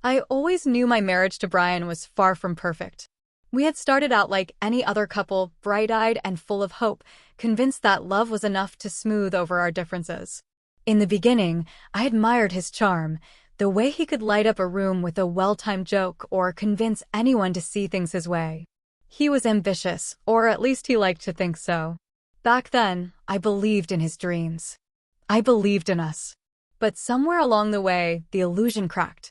I always knew my marriage to Brian was far from perfect. We had started out like any other couple, bright-eyed and full of hope, convinced that love was enough to smooth over our differences. In the beginning, I admired his charm, the way he could light up a room with a well-timed joke or convince anyone to see things his way. He was ambitious, or at least he liked to think so. Back then, I believed in his dreams. I believed in us. But somewhere along the way, the illusion cracked.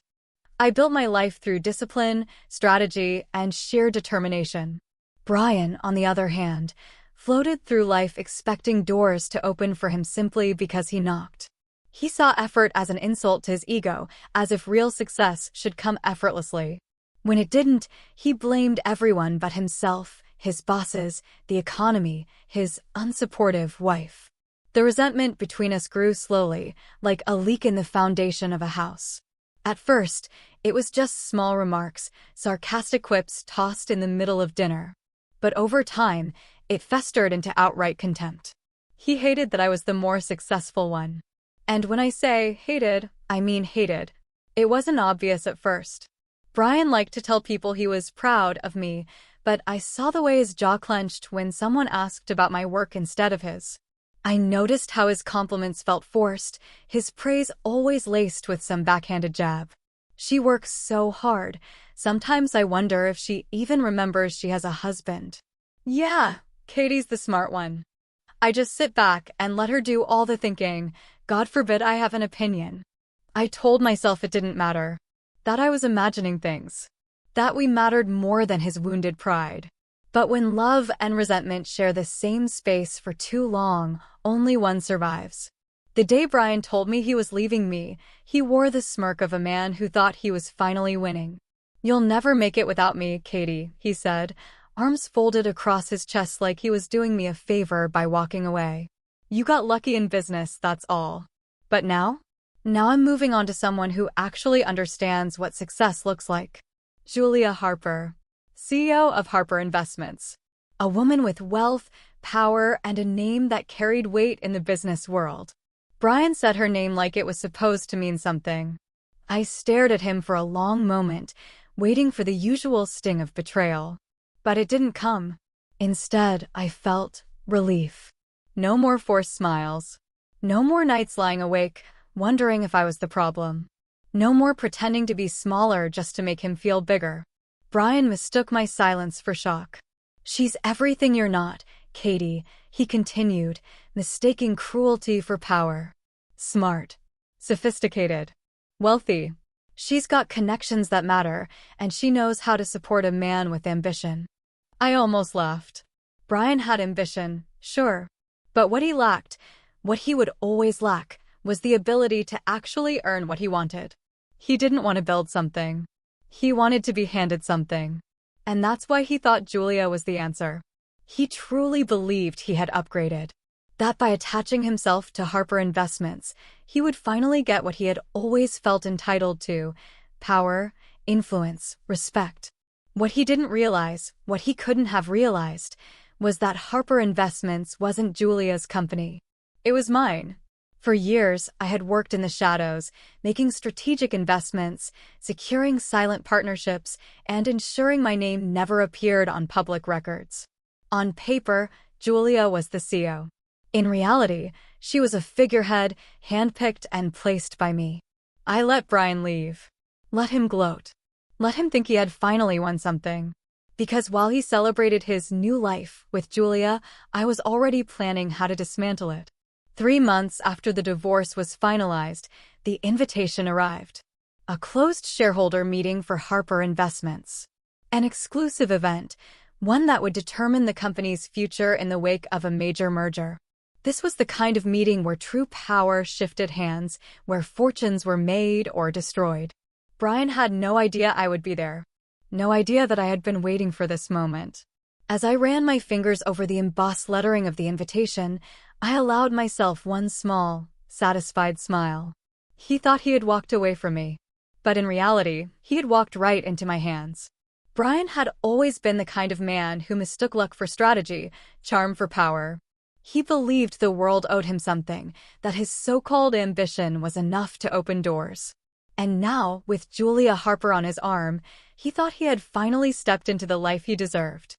I built my life through discipline, strategy, and sheer determination. Brian, on the other hand, floated through life expecting doors to open for him simply because he knocked. He saw effort as an insult to his ego, as if real success should come effortlessly. When it didn't, he blamed everyone but himself, his bosses, the economy, his unsupportive wife. The resentment between us grew slowly, like a leak in the foundation of a house. At first, it was just small remarks, sarcastic quips tossed in the middle of dinner. But over time, it festered into outright contempt. He hated that I was the more successful one. And when I say hated, I mean hated. It wasn't obvious at first. Brian liked to tell people he was proud of me, but I saw the way his jaw clenched when someone asked about my work instead of his. I noticed how his compliments felt forced, his praise always laced with some backhanded jab. She works so hard. Sometimes I wonder if she even remembers she has a husband. Yeah, Katie's the smart one. I just sit back and let her do all the thinking. God forbid I have an opinion. I told myself it didn't matter. That I was imagining things. That we mattered more than his wounded pride. But when love and resentment share the same space for too long, only one survives. The day Brian told me he was leaving me, he wore the smirk of a man who thought he was finally winning. "You'll never make it without me, Katie," he said, arms folded across his chest like he was doing me a favor by walking away. "You got lucky in business, that's all. But now? Now I'm moving on to someone who actually understands what success looks like." Julia Harper, CEO of Harper Investments. A woman with wealth, power, and a name that carried weight in the business world. Brian said her name like it was supposed to mean something. I stared at him for a long moment, waiting for the usual sting of betrayal. But it didn't come. Instead, I felt relief. No more forced smiles. No more nights lying awake, wondering if I was the problem. No more pretending to be smaller just to make him feel bigger. Brian mistook my silence for shock. "She's everything you're not, Katie," he continued, mistaking cruelty for power. "Smart. Sophisticated. Wealthy. She's got connections that matter, and she knows how to support a man with ambition." I almost laughed. Brian had ambition, sure. But what he lacked, what he would always lack, was the ability to actually earn what he wanted. He didn't want to build something. He wanted to be handed something. And that's why he thought Julia was the answer. He truly believed he had upgraded. That by attaching himself to Harper Investments, he would finally get what he had always felt entitled to: power, influence, respect. What he didn't realize, what he couldn't have realized, was that Harper Investments wasn't Julia's company. It was mine. For years, I had worked in the shadows, making strategic investments, securing silent partnerships, and ensuring my name never appeared on public records. On paper, Julia was the CEO. In reality, she was a figurehead, handpicked and placed by me. I let Brian leave. Let him gloat. Let him think he had finally won something. Because while he celebrated his new life with Julia, I was already planning how to dismantle it. 3 months after the divorce was finalized, the invitation arrived. A closed shareholder meeting for Harper Investments. An exclusive event, one that would determine the company's future in the wake of a major merger. This was the kind of meeting where true power shifted hands, where fortunes were made or destroyed. Brian had no idea I would be there. No idea that I had been waiting for this moment. As I ran my fingers over the embossed lettering of the invitation, I allowed myself one small, satisfied smile. He thought he had walked away from me. But in reality, he had walked right into my hands. Brian had always been the kind of man who mistook luck for strategy, charm for power. He believed the world owed him something, that his so-called ambition was enough to open doors. And now, with Julia Harper on his arm, he thought he had finally stepped into the life he deserved.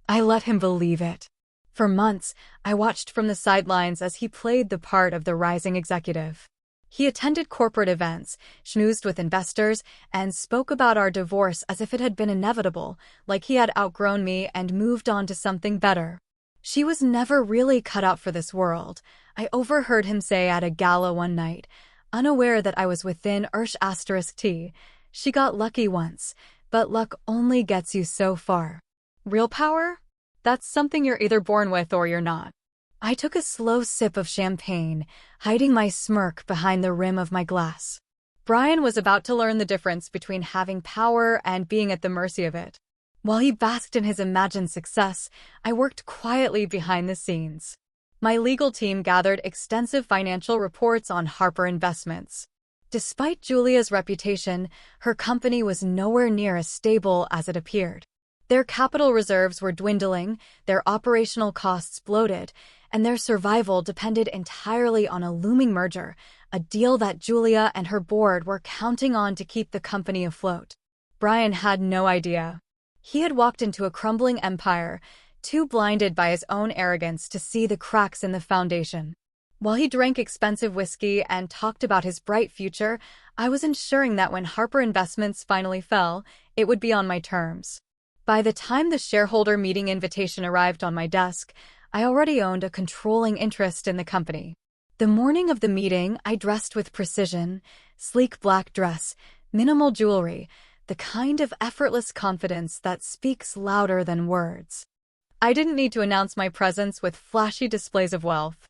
I let him believe it. For months, I watched from the sidelines as he played the part of the rising executive. He attended corporate events, schmoozed with investors, and spoke about our divorce as if it had been inevitable, like he had outgrown me and moved on to something better. She was never really cut out for this world, I overheard him say at a gala one night, unaware that I was within *T. She got lucky once, but luck only gets you so far. Real power? That's something you're either born with or you're not. I took a slow sip of champagne, hiding my smirk behind the rim of my glass. Brian was about to learn the difference between having power and being at the mercy of it. While he basked in his imagined success, I worked quietly behind the scenes. My legal team gathered extensive financial reports on Harper Investments. Despite Julia's reputation, her company was nowhere near as stable as it appeared. Their capital reserves were dwindling, their operational costs bloated, and their survival depended entirely on a looming merger, a deal that Julia and her board were counting on to keep the company afloat. Brian had no idea. He had walked into a crumbling empire, too blinded by his own arrogance to see the cracks in the foundation. While he drank expensive whiskey and talked about his bright future, I was ensuring that when Harper Investments finally fell, it would be on my terms. By the time the shareholder meeting invitation arrived on my desk, I already owned a controlling interest in the company. The morning of the meeting, I dressed with precision, sleek black dress, minimal jewelry, the kind of effortless confidence that speaks louder than words. I didn't need to announce my presence with flashy displays of wealth.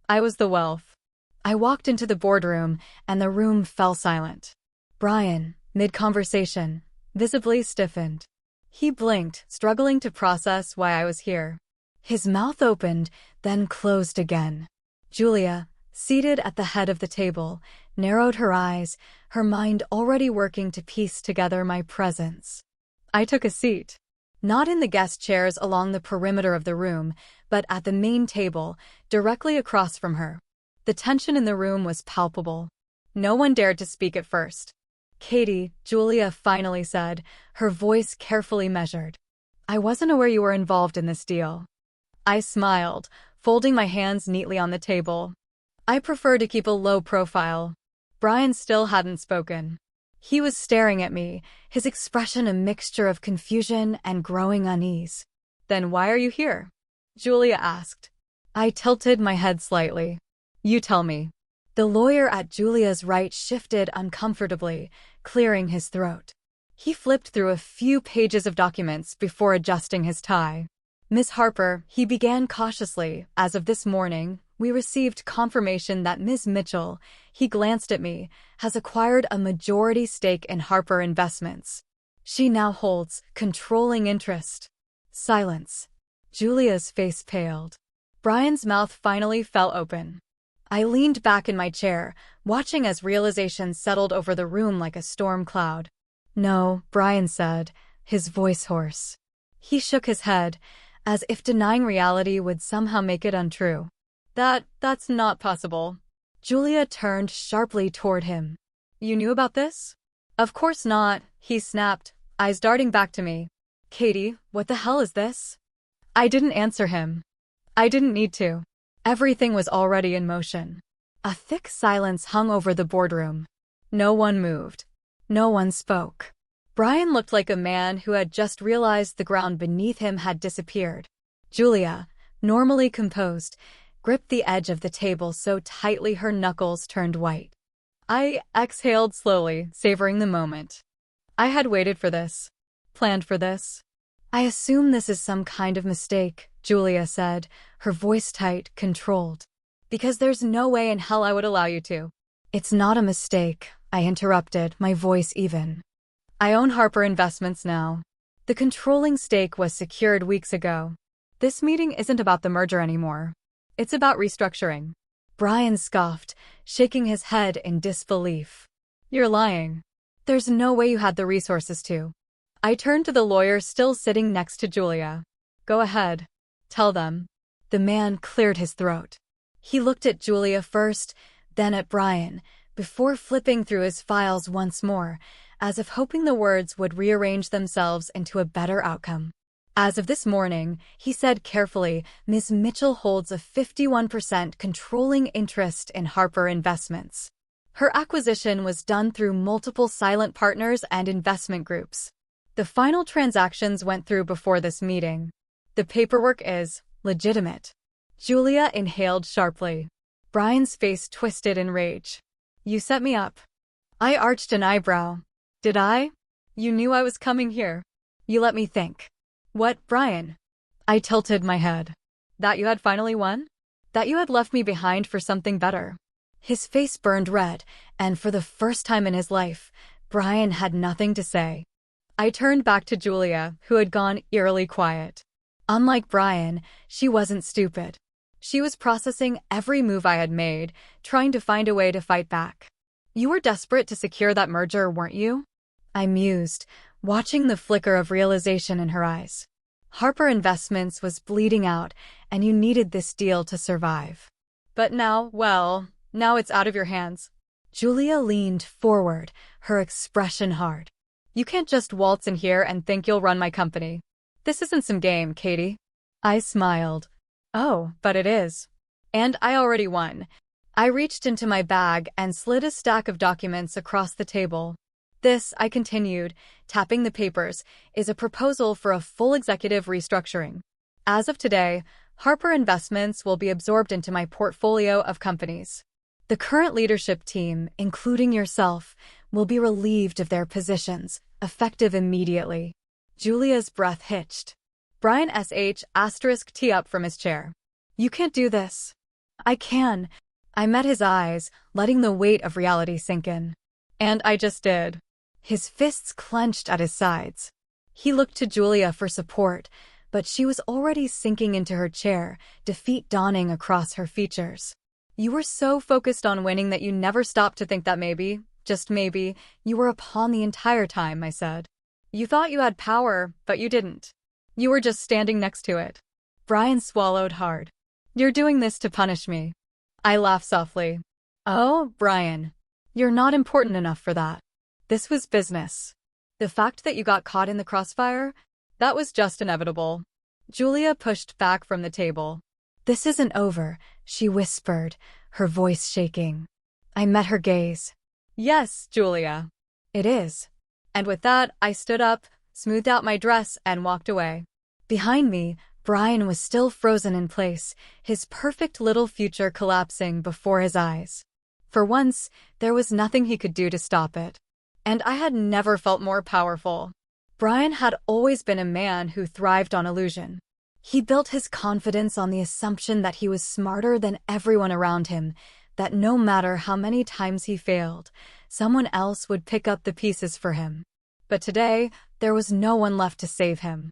I was the wealth. I walked into the boardroom, and the room fell silent. Brian, mid-conversation, visibly stiffened. He blinked, struggling to process why I was here. His mouth opened, then closed again. Julia, seated at the head of the table, narrowed her eyes, her mind already working to piece together my presence. I took a seat. Not in the guest chairs along the perimeter of the room, but at the main table, directly across from her. The tension in the room was palpable. No one dared to speak at first. "Katie," Julia finally said, her voice carefully measured. "I wasn't aware you were involved in this deal." I smiled, folding my hands neatly on the table. I prefer to keep a low profile. Brian still hadn't spoken. He was staring at me, his expression a mixture of confusion and growing unease. "Then why are you here?" Julia asked. I tilted my head slightly. "You tell me." The lawyer at Julia's right shifted uncomfortably, clearing his throat. He flipped through a few pages of documents before adjusting his tie. "Miss Harper," he began cautiously, "as of this morning, we received confirmation that Ms. Mitchell," he glanced at me, "has acquired a majority stake in Harper Investments. She now holds controlling interest." Silence. Julia's face paled. Brian's mouth finally fell open. I leaned back in my chair, watching as realization settled over the room like a storm cloud. "No," Brian said, his voice hoarse. He shook his head, as if denying reality would somehow make it untrue. That's not possible." Julia turned sharply toward him. "You knew about this?" "Of course not," he snapped, eyes darting back to me. "Katie, what the hell is this?" I didn't answer him. I didn't need to. Everything was already in motion. A thick silence hung over the boardroom. No one moved. No one spoke. Brian looked like a man who had just realized the ground beneath him had disappeared. Julia, normally composed, gripped the edge of the table so tightly her knuckles turned white. I exhaled slowly, savoring the moment. I had waited for this. Planned for this. "I assume this is some kind of mistake," Julia said, her voice tight, controlled. "Because there's no way in hell I would allow you to." "It's not a mistake," I interrupted, my voice even. "I own Harper Investments now. The controlling stake was secured weeks ago. This meeting isn't about the merger anymore. It's about restructuring." Brian scoffed, shaking his head in disbelief. "You're lying. There's no way you had the resources to." I turned to the lawyer still sitting next to Julia. "Go ahead. Tell them." The man cleared his throat. He looked at Julia first, then at Brian, before flipping through his files once more, as if hoping the words would rearrange themselves into a better outcome. As of this morning, he said carefully, Ms. Mitchell holds a 51% controlling interest in Harper Investments. Her acquisition was done through multiple silent partners and investment groups. The final transactions went through before this meeting. The paperwork is legitimate. Julia inhaled sharply. Brian's face twisted in rage. You set me up. I arched an eyebrow. Did I? You knew I was coming here. You let me think. What, Brian? I tilted my head. That you had finally won? That you had left me behind for something better? His face burned red, and for the first time in his life, Brian had nothing to say. I turned back to Julia, who had gone eerily quiet. Unlike Brian, she wasn't stupid. She was processing every move I had made, trying to find a way to fight back. You were desperate to secure that merger, weren't you? I mused, watching the flicker of realization in her eyes. Harper Investments was bleeding out, and you needed this deal to survive. But now, well, now it's out of your hands. Julia leaned forward, her expression hard. You can't just waltz in here and think you'll run my company. This isn't some game, Katie. I smiled. Oh, but it is. And I already won. I reached into my bag and slid a stack of documents across the table. This, I continued, tapping the papers, is a proposal for a full executive restructuring. As of today, Harper Investments will be absorbed into my portfolio of companies. The current leadership team, including yourself, will be relieved of their positions, effective immediately. Julia's breath hitched. Brian *T up from his chair. You can't do this. I can. I met his eyes, letting the weight of reality sink in. And I just did. His fists clenched at his sides. He looked to Julia for support, but she was already sinking into her chair, defeat dawning across her features. You were so focused on winning that you never stopped to think that maybe, just maybe, you were a pawn the entire time, I said. You thought you had power, but you didn't. You were just standing next to it. Brian swallowed hard. You're doing this to punish me. I laughed softly. Oh, Brian. You're not important enough for that. This was business. The fact that you got caught in the crossfire, that was just inevitable. Julia pushed back from the table. This isn't over, she whispered, her voice shaking. I met her gaze. Yes, Julia. It is. And with that, I stood up, smoothed out my dress, and walked away. Behind me, Brian was still frozen in place, his perfect little future collapsing before his eyes. For once, there was nothing he could do to stop it. And I had never felt more powerful. Brian had always been a man who thrived on illusion. He built his confidence on the assumption that he was smarter than everyone around him, that no matter how many times he failed, someone else would pick up the pieces for him. But today, there was no one left to save him.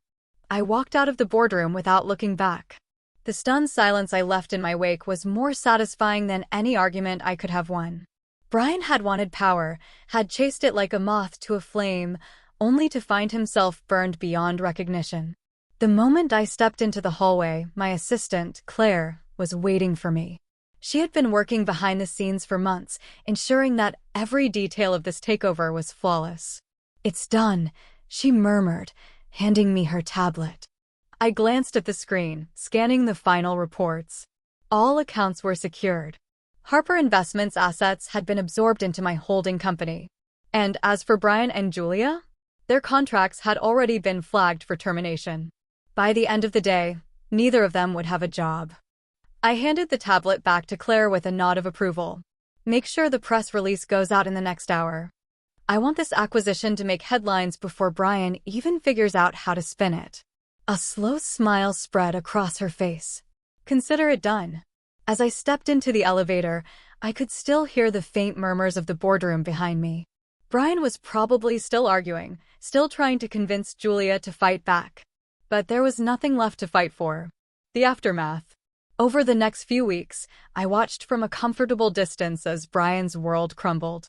I walked out of the boardroom without looking back. The stunned silence I left in my wake was more satisfying than any argument I could have won. Brian had wanted power, had chased it like a moth to a flame, only to find himself burned beyond recognition. The moment I stepped into the hallway, my assistant, Claire, was waiting for me. She had been working behind the scenes for months, ensuring that every detail of this takeover was flawless. It's done, she murmured, handing me her tablet. I glanced at the screen, scanning the final reports. All accounts were secured. Harper Investments' assets had been absorbed into my holding company. And as for Brian and Julia, their contracts had already been flagged for termination. By the end of the day, neither of them would have a job. I handed the tablet back to Claire with a nod of approval. Make sure the press release goes out in the next hour. I want this acquisition to make headlines before Brian even figures out how to spin it. A slow smile spread across her face. Consider it done. As I stepped into the elevator, I could still hear the faint murmurs of the boardroom behind me. Brian was probably still arguing, still trying to convince Julia to fight back. But there was nothing left to fight for. The aftermath. Over the next few weeks, I watched from a comfortable distance as Brian's world crumbled.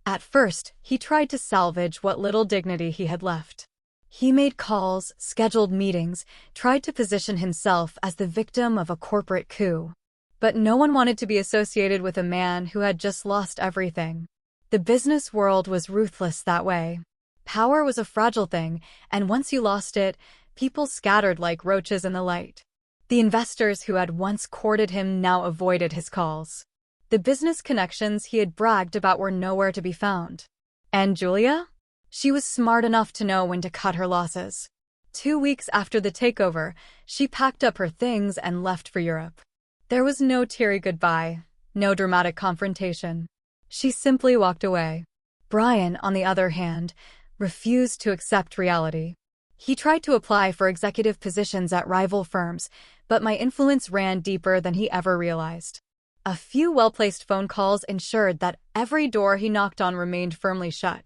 At first, he tried to salvage what little dignity he had left. He made calls, scheduled meetings, tried to position himself as the victim of a corporate coup. But no one wanted to be associated with a man who had just lost everything. The business world was ruthless that way. Power was a fragile thing, and once you lost it, people scattered like roaches in the light. The investors who had once courted him now avoided his calls. The business connections he had bragged about were nowhere to be found. And Julia? She was smart enough to know when to cut her losses. 2 weeks after the takeover, she packed up her things and left for Europe. There was no teary goodbye, no dramatic confrontation. She simply walked away. Brian, on the other hand, refused to accept reality. He tried to apply for executive positions at rival firms, but my influence ran deeper than he ever realized. A few well-placed phone calls ensured that every door he knocked on remained firmly shut.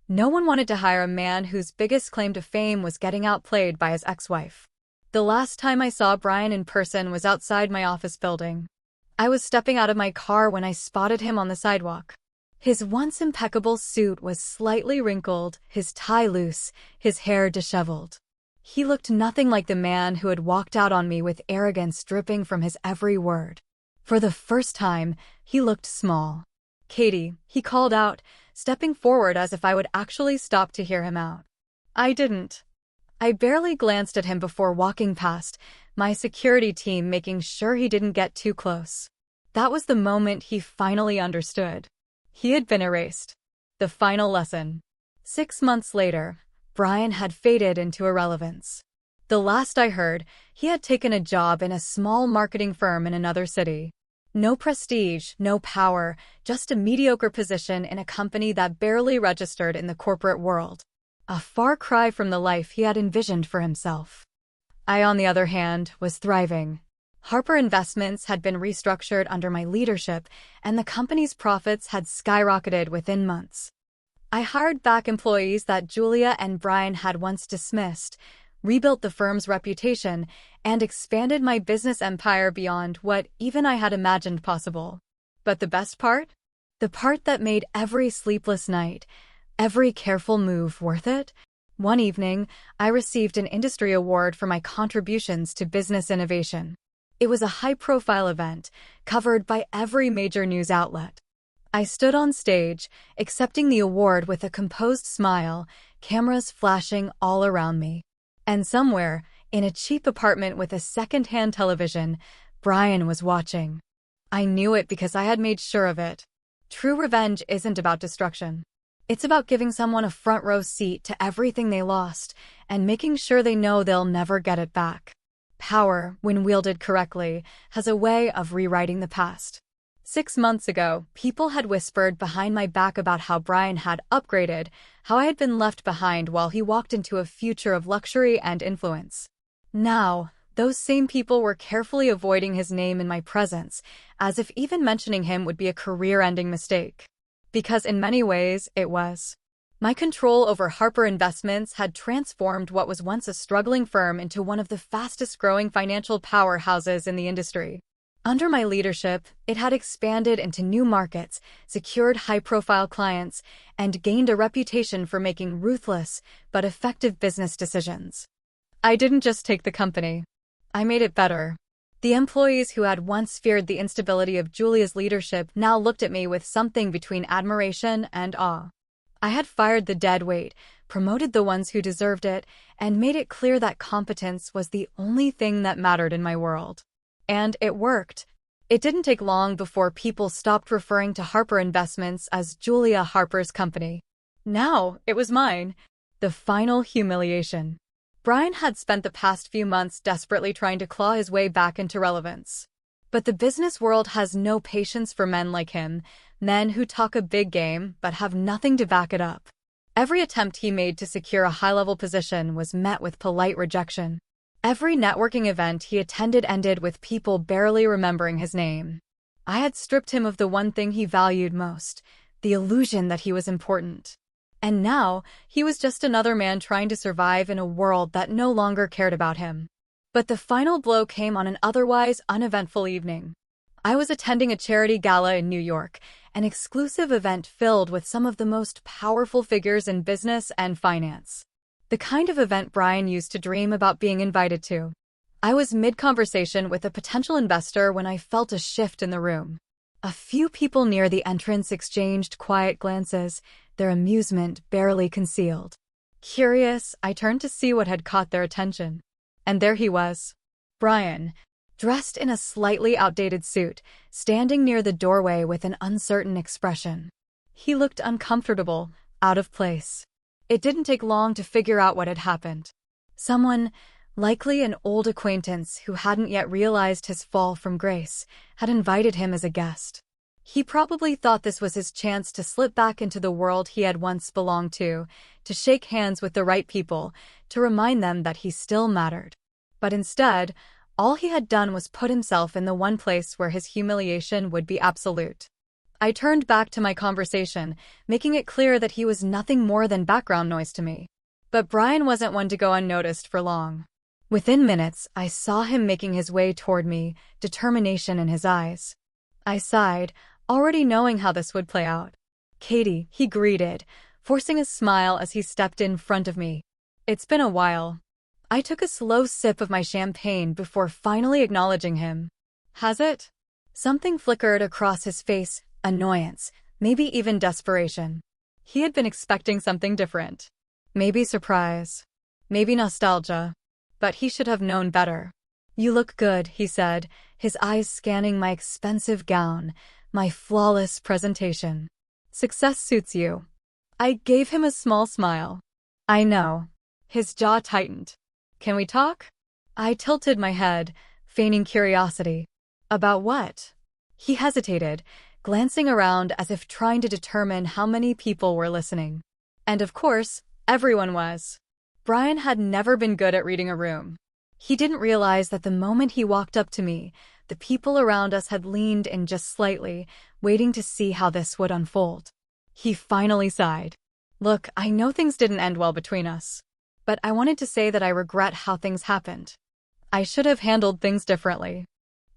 No one wanted to hire a man whose biggest claim to fame was getting outplayed by his ex-wife. The last time I saw Brian in person was outside my office building. I was stepping out of my car when I spotted him on the sidewalk. His once impeccable suit was slightly wrinkled, his tie loose, his hair disheveled. He looked nothing like the man who had walked out on me with arrogance dripping from his every word. For the first time, he looked small. "Katie," he called out, stepping forward as if I would actually stop to hear him out. I didn't. I barely glanced at him before walking past, my security team making sure he didn't get too close. That was the moment he finally understood. He had been erased. The final lesson. 6 months later, Brian had faded into irrelevance. The last I heard, he had taken a job in a small marketing firm in another city. No prestige, no power, just a mediocre position in a company that barely registered in the corporate world. A far cry from the life he had envisioned for himself. I, on the other hand, was thriving. Harper Investments had been restructured under my leadership, and the company's profits had skyrocketed within months. I hired back employees that Julia and Brian had once dismissed, rebuilt the firm's reputation, and expanded my business empire beyond what even I had imagined possible. But the best part? The part that made every sleepless night, every careful move worth it? One evening, I received an industry award for my contributions to business innovation. It was a high-profile event, covered by every major news outlet. I stood on stage, accepting the award with a composed smile, cameras flashing all around me. And somewhere, in a cheap apartment with a second-hand television, Brian was watching. I knew it because I had made sure of it. True revenge isn't about destruction. It's about giving someone a front-row seat to everything they lost and making sure they know they'll never get it back. Power, when wielded correctly, has a way of rewriting the past. 6 months ago, people had whispered behind my back about how Brian had upgraded, how I had been left behind while he walked into a future of luxury and influence. Now, those same people were carefully avoiding his name in my presence, as if even mentioning him would be a career-ending mistake. Because in many ways, it was. My control over Harper Investments had transformed what was once a struggling firm into one of the fastest-growing financial powerhouses in the industry. Under my leadership, it had expanded into new markets, secured high-profile clients, and gained a reputation for making ruthless but effective business decisions. I didn't just take the company. I made it better. The employees who had once feared the instability of Julia's leadership now looked at me with something between admiration and awe. I had fired the dead weight, promoted the ones who deserved it, and made it clear that competence was the only thing that mattered in my world. And it worked. It didn't take long before people stopped referring to Harper Investments as Julia Harper's company. Now, it was mine. The final humiliation. Brian had spent the past few months desperately trying to claw his way back into relevance. But the business world has no patience for men like him, men who talk a big game but have nothing to back it up. Every attempt he made to secure a high-level position was met with polite rejection. Every networking event he attended ended with people barely remembering his name. I had stripped him of the one thing he valued most, the illusion that he was important. And now, he was just another man trying to survive in a world that no longer cared about him. But the final blow came on an otherwise uneventful evening. I was attending a charity gala in New York, an exclusive event filled with some of the most powerful figures in business and finance. The kind of event Brian used to dream about being invited to. I was mid-conversation with a potential investor when I felt a shift in the room. A few people near the entrance exchanged quiet glances, their amusement barely concealed. Curious, I turned to see what had caught their attention. And there he was. Brian, dressed in a slightly outdated suit, standing near the doorway with an uncertain expression. He looked uncomfortable, out of place. It didn't take long to figure out what had happened. Someone, likely an old acquaintance who hadn't yet realized his fall from grace, had invited him as a guest. He probably thought this was his chance to slip back into the world he had once belonged to shake hands with the right people, to remind them that he still mattered. But instead, all he had done was put himself in the one place where his humiliation would be absolute. I turned back to my conversation, making it clear that he was nothing more than background noise to me. But Brian wasn't one to go unnoticed for long. Within minutes, I saw him making his way toward me, determination in his eyes. I sighed, already knowing how this would play out. "Katie," he greeted, forcing a smile as he stepped in front of me. "It's been a while." I took a slow sip of my champagne before finally acknowledging him. "Has it?" Something flickered across his face, annoyance, maybe even desperation. He had been expecting something different. Maybe surprise. Maybe nostalgia. But he should have known better. "You look good," he said, his eyes scanning my expensive gown, my flawless presentation. "Success suits you." I gave him a small smile. "I know." His jaw tightened. "Can we talk?" I tilted my head, feigning curiosity. "About what?" He hesitated, glancing around as if trying to determine how many people were listening. And of course, everyone was. Brian had never been good at reading a room. He didn't realize that the moment he walked up to me, the people around us had leaned in just slightly, waiting to see how this would unfold. He finally sighed. "Look, I know things didn't end well between us. But I wanted to say that I regret how things happened. I should have handled things differently."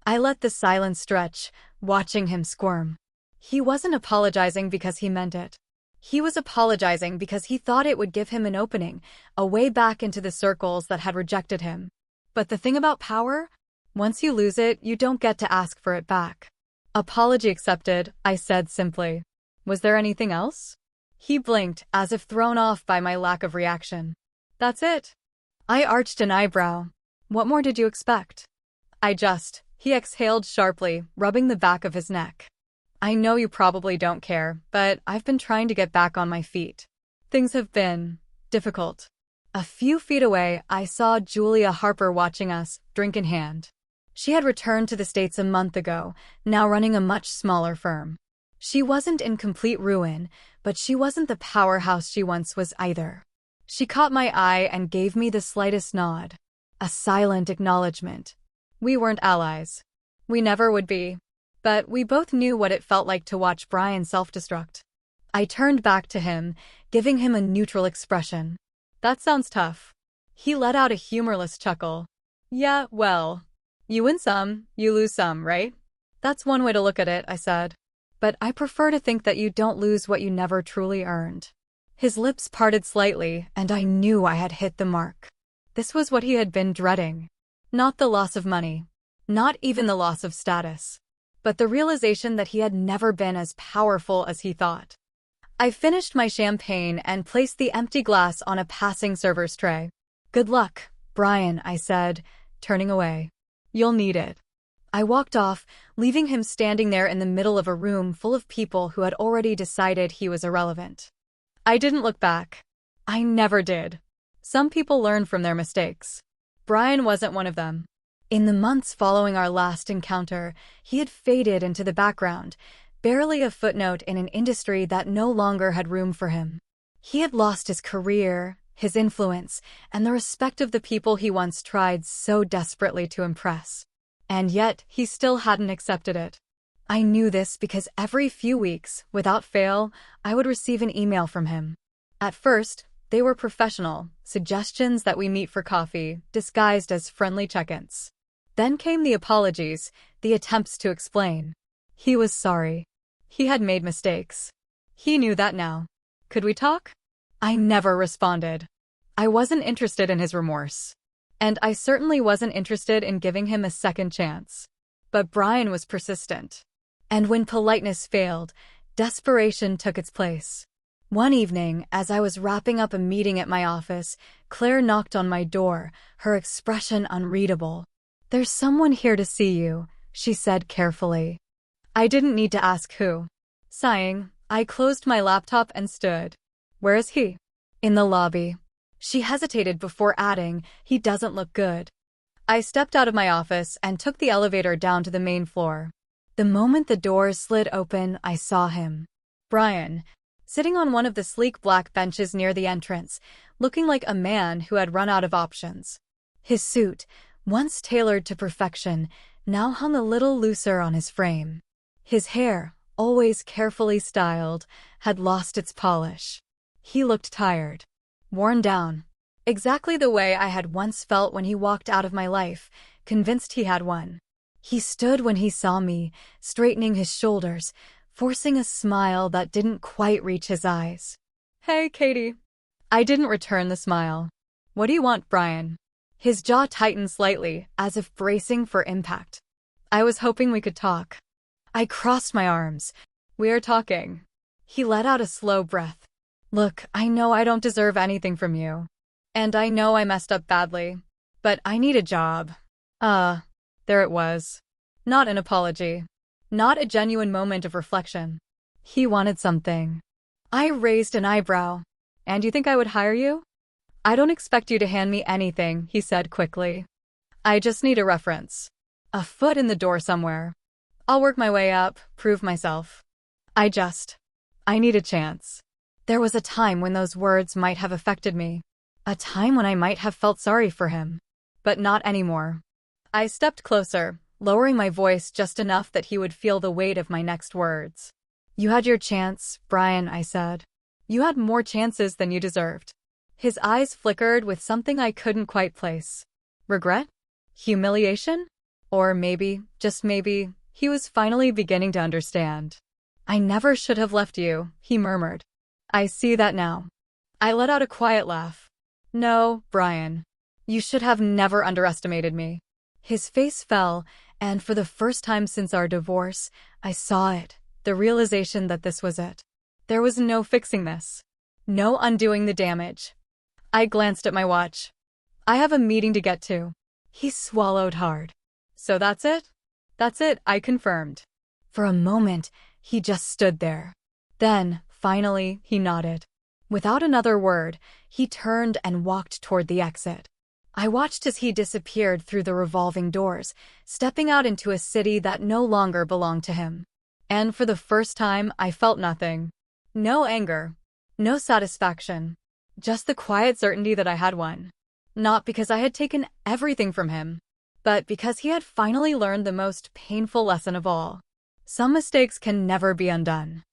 I let the silence stretch, watching him squirm. He wasn't apologizing because he meant it. He was apologizing because he thought it would give him an opening, a way back into the circles that had rejected him. But the thing about power? Once you lose it, you don't get to ask for it back. "Apology accepted," I said simply. "Was there anything else?" He blinked, as if thrown off by my lack of reaction. "That's it." I arched an eyebrow. "What more did you expect?" He exhaled sharply, rubbing the back of his neck. "I know you probably don't care, but I've been trying to get back on my feet. Things have been difficult." A few feet away, I saw Julia Harper watching us, drink in hand. She had returned to the States a month ago, now running a much smaller firm. She wasn't in complete ruin, but she wasn't the powerhouse she once was either. She caught my eye and gave me the slightest nod. A silent acknowledgement. We weren't allies. We never would be. But we both knew what it felt like to watch Brian self-destruct. I turned back to him, giving him a neutral expression. "That sounds tough." He let out a humorless chuckle. "Yeah, well, you win some, you lose some, right?" "That's one way to look at it," I said. "But I prefer to think that you don't lose what you never truly earned." His lips parted slightly, and I knew I had hit the mark. This was what he had been dreading. Not the loss of money. Not even the loss of status. But the realization that he had never been as powerful as he thought. I finished my champagne and placed the empty glass on a passing server's tray. "Good luck, Brian," I said, turning away. "You'll need it." I walked off, leaving him standing there in the middle of a room full of people who had already decided he was irrelevant. I didn't look back. I never did. Some people learn from their mistakes. Brian wasn't one of them. In the months following our last encounter, he had faded into the background, barely a footnote in an industry that no longer had room for him. He had lost his career, his influence, and the respect of the people he once tried so desperately to impress. And yet, he still hadn't accepted it. I knew this because every few weeks, without fail, I would receive an email from him. At first, they were professional, suggestions that we meet for coffee, disguised as friendly check-ins. Then came the apologies, the attempts to explain. He was sorry. He had made mistakes. He knew that now. "Could we talk?" I never responded. I wasn't interested in his remorse. and I certainly wasn't interested in giving him a second chance. But Brian was persistent. And when politeness failed, desperation took its place. One evening, as I was wrapping up a meeting at my office, Claire knocked on my door, her expression unreadable. "There's someone here to see you," she said carefully. I didn't need to ask who. Sighing, I closed my laptop and stood. "Where is he?" "In the lobby." She hesitated before adding, "He doesn't look good." I stepped out of my office and took the elevator down to the main floor. The moment the doors slid open, I saw him. Brian, sitting on one of the sleek black benches near the entrance, looking like a man who had run out of options. His suit, once tailored to perfection, now hung a little looser on his frame. His hair, always carefully styled, had lost its polish. He looked tired, worn down, exactly the way I had once felt when he walked out of my life, convinced he had one. He stood when he saw me, straightening his shoulders, forcing a smile that didn't quite reach his eyes. "Hey, Katie." I didn't return the smile. "What do you want, Brian?" His jaw tightened slightly, as if bracing for impact. "I was hoping we could talk." I crossed my arms. "We are talking." He let out a slow breath. "Look, I know I don't deserve anything from you. And I know I messed up badly. But I need a job." There it was. Not an apology. Not a genuine moment of reflection. He wanted something. I raised an eyebrow. "And you think I would hire you?" "I don't expect you to hand me anything," he said quickly. "I just need a reference. A foot in the door somewhere. I'll work my way up, prove myself. I need a chance." There was a time when those words might have affected me. A time when I might have felt sorry for him. But not anymore. I stepped closer, lowering my voice just enough that he would feel the weight of my next words. "You had your chance, Brian," I said. "You had more chances than you deserved." His eyes flickered with something I couldn't quite place. Regret? Humiliation? Or maybe, just maybe, he was finally beginning to understand. "I never should have left you," he murmured. "I see that now." I let out a quiet laugh. "No, Brian. You should have never underestimated me." His face fell, and for the first time since our divorce, I saw it, the realization that this was it. There was no fixing this. No undoing the damage. I glanced at my watch. "I have a meeting to get to." He swallowed hard. "So that's it?" "That's it," I confirmed. For a moment, he just stood there. Then, finally, he nodded. Without another word, he turned and walked toward the exit. I watched as he disappeared through the revolving doors, stepping out into a city that no longer belonged to him. And for the first time, I felt nothing. No anger. No satisfaction. Just the quiet certainty that I had won. Not because I had taken everything from him, but because he had finally learned the most painful lesson of all. Some mistakes can never be undone.